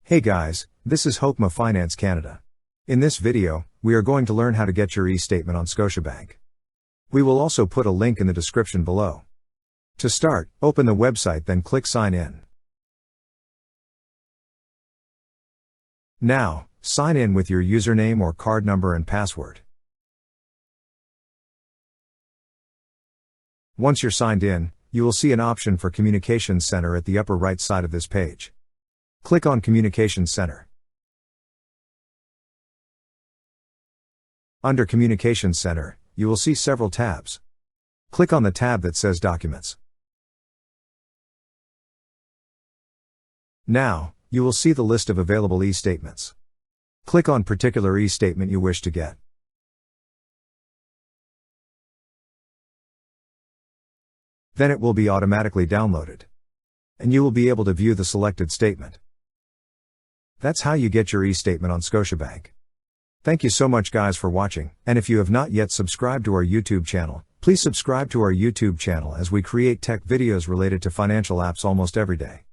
Hey guys, this is Hokma Finance Canada. In this video, we are going to learn how to get your e-statement on Scotiabank. We will also put a link in the description below. To start, open the website, then click Sign In. Now, sign in with your username or card number and password. Once you're signed in, you will see an option for Communications Center at the upper right side of this page. Click on Communications Center. Under Communications Center, you will see several tabs. Click on the tab that says Documents. Now, you will see the list of available e-statements. Click on particular e-statement you wish to get. Then it will be automatically downloaded. And you will be able to view the selected statement. That's how you get your e-statement on Scotiabank. Thank you so much guys for watching, and if you have not yet subscribed to our YouTube channel, please subscribe to our YouTube channel as we create tech videos related to financial apps almost every day.